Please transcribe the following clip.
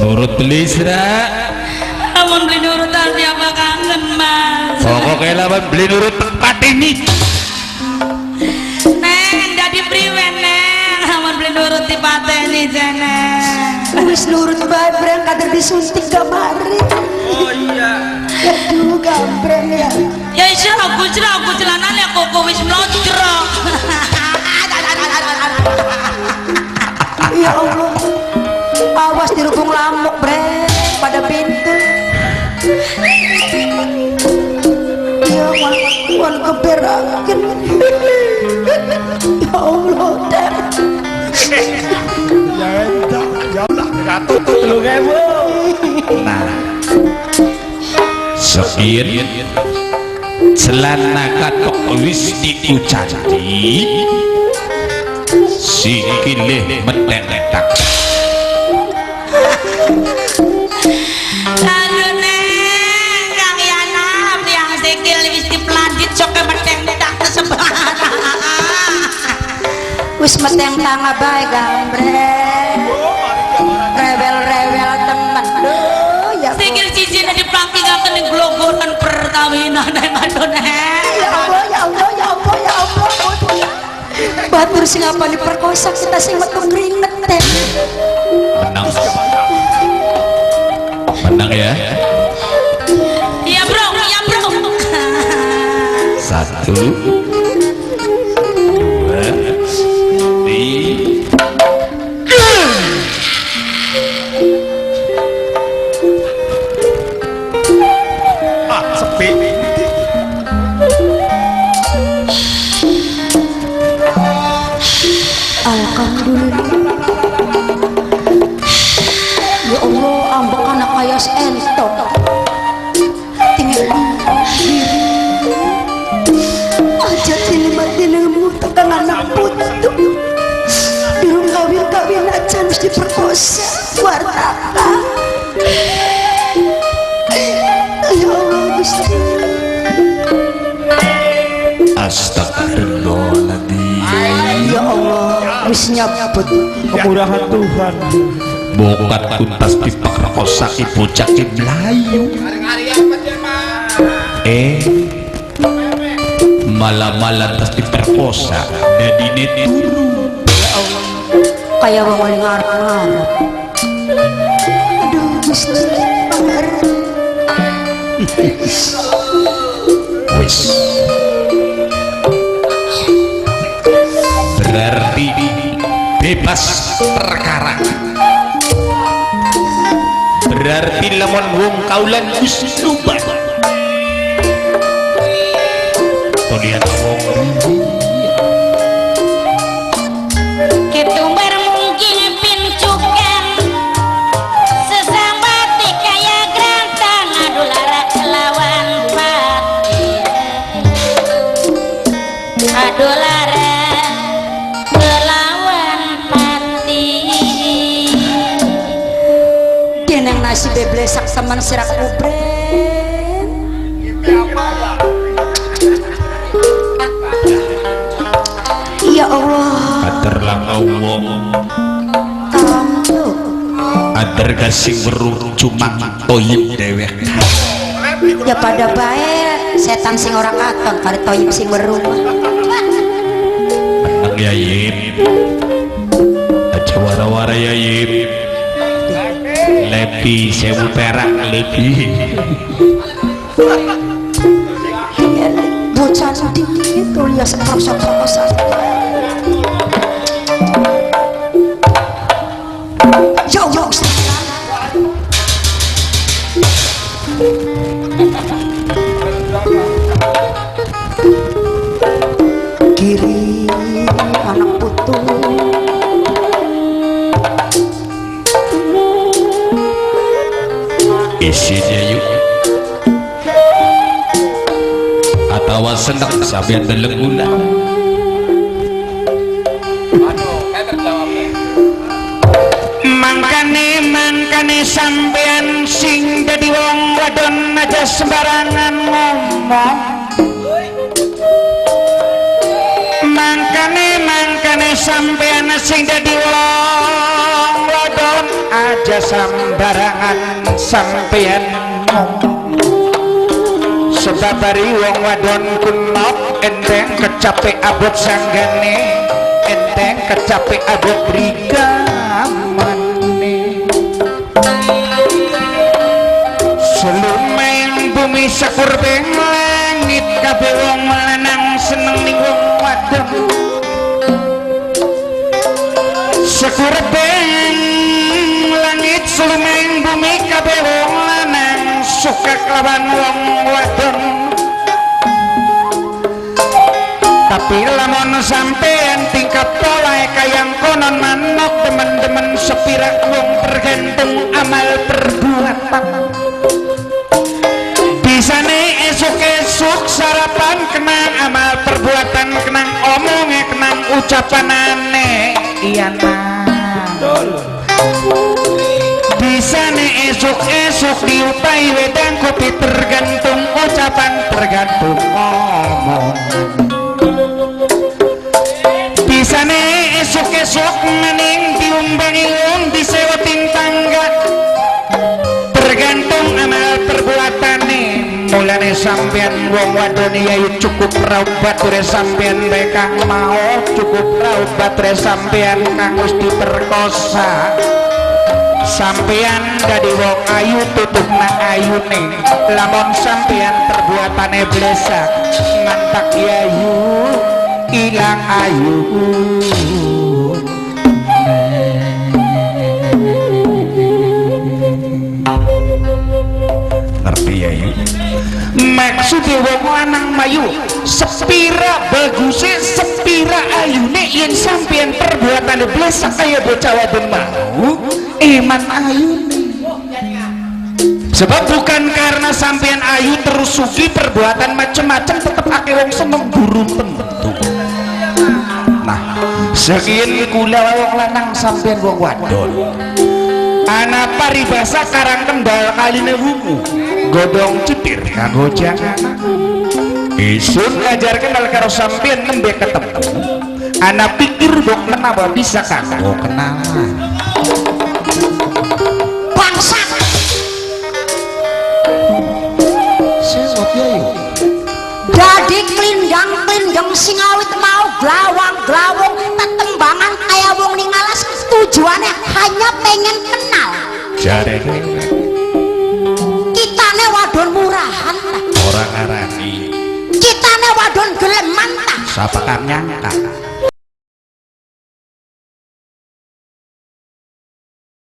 nurut Lisra amun beli nurut hati apa kangen mas pokoknya lawan beli nurut tempat ini neng jadi priwen neng amun beli nurut di pateni jeneng wis nurut bae breng kader disuntik kamari. Oh iya. Aduh gambreng ya. ya isya aku celananya kok wis melonjrok. Ya Allah. Awas dirubung lamuk breng pada pintu. Ya wan keberakan. Ya Allah dah. Ya Allah, katutup lu kamu. nah sekian celana katok wis diucati sikile metetak aduh neng kang Yana yang sikil wis dipeladit sok metetak kesebaran Wis meteng tangga bae gambreng. Rewel-rewel temen. Duh ya. sikil cicine diplangkingaken ning glogoran perkawinan neng aduh neng Ya Allah, ya Allah, ya Allah, ya Allah. Batur sing apa diperkosa kita sing metu keringet teh. menang ya iya bro 1 2 Ah, sepi. Alhamdulillah. Ya Allah, ambek anak kaya entok. Tinggal aja dilima-dilemu tekan anak putu. Durung kawin-kawin aja harus diperkosa. Wartaka. Ya Allah, Gusti. Astagfirullahaladzim Ya Allah, wis nyabut Kemurahan Tuhan. bokat kuntas pipak rekosa ibu caki Melayu malam-malam tas diperkosa dadine turu kayak wong paling ngarep-ngarep. Aduh, Gusti, pangarep. wis berarti bebas perkara berarti lamun wong kaulan wis lupa to lihat wong ketumbar mungkin pincukan sesambati kaya grantan adu lara lawan pati adu lara melawan pati Deneng nasi beblesak teman sirak kubren. Ya Allah, ater langau wong tamu. ater gasing berung cuma toyib dewek Ya pada baik setan sing ora katon kali toyib sing weruh. menang ya yip aja wara-wara ya yip lebih sewu perak lebih Bocah sedikit tuh ya seprok-seprokosan. Ya Allah, Gusti. Kiri anak putu. isinya yuk atau senang sampai belenguna mangkane sampean sing dadi wong wadon aja sembarangan ngomong mangkane sampean sing dadi wong wadon aja ora sambarangan sampeyan sebab bari wong wadon kunop enteng kecape abot sanggane enteng kecape abot rigamane selumeng bumi sakurbeng langit kabeh wong lanang seneng ning wong wadon sakurbeng langit selumeng bumi kabeh wong lanang suka kelawan wong wadon tapi lamun sampean tingkap polae kayang konon manok teman-teman sepirak wong tergantung amal perbuatan bisane esuk-esuk sarapan kenang amal perbuatan kenang omongnya kenang ucapan aneh iya nah bisane esuk-esuk diupai wedang kopi tergantung ucapan tergantung omong bisane esuk-esuk maning diumbangi wong disewating tangga tergantung amal perbuatane mulane sampean wong wadon yai cukup raut bature sampean bae kang mau cukup raut bature sampean kang wis diperkosa sampean dadi wong ayu tutupna ayune lamun sampean perbuatane blesak ngantak yayu ilang ayu ngerti ya maksudnya wong lanang mayu sepira bagusnya sepira ayune yen sampean perbuatane blesak kaya bocah wadon mau eman ayune sebab bukan karena sampean ayu terus sugi perbuatan macem-macem tetep ake wong seneng burung tentu nah sekian kula wong lanang sampean wong wadon ana paribasa karang kendal kaline wuku godong cetir kanggo jangan isun ngajar kendal karo sampean nembe ketemu ana pikir dok kenapa bisa kanggo kenalan bangsa sesot ya dadi klindang-klindang sing awit mau glawang-glawong tetembangan kaya wong ning alas tujuannya hanya pengen kenal jare kitane wadon murahan ta orang arani kitane wadon geleman ta sapa kang nyangka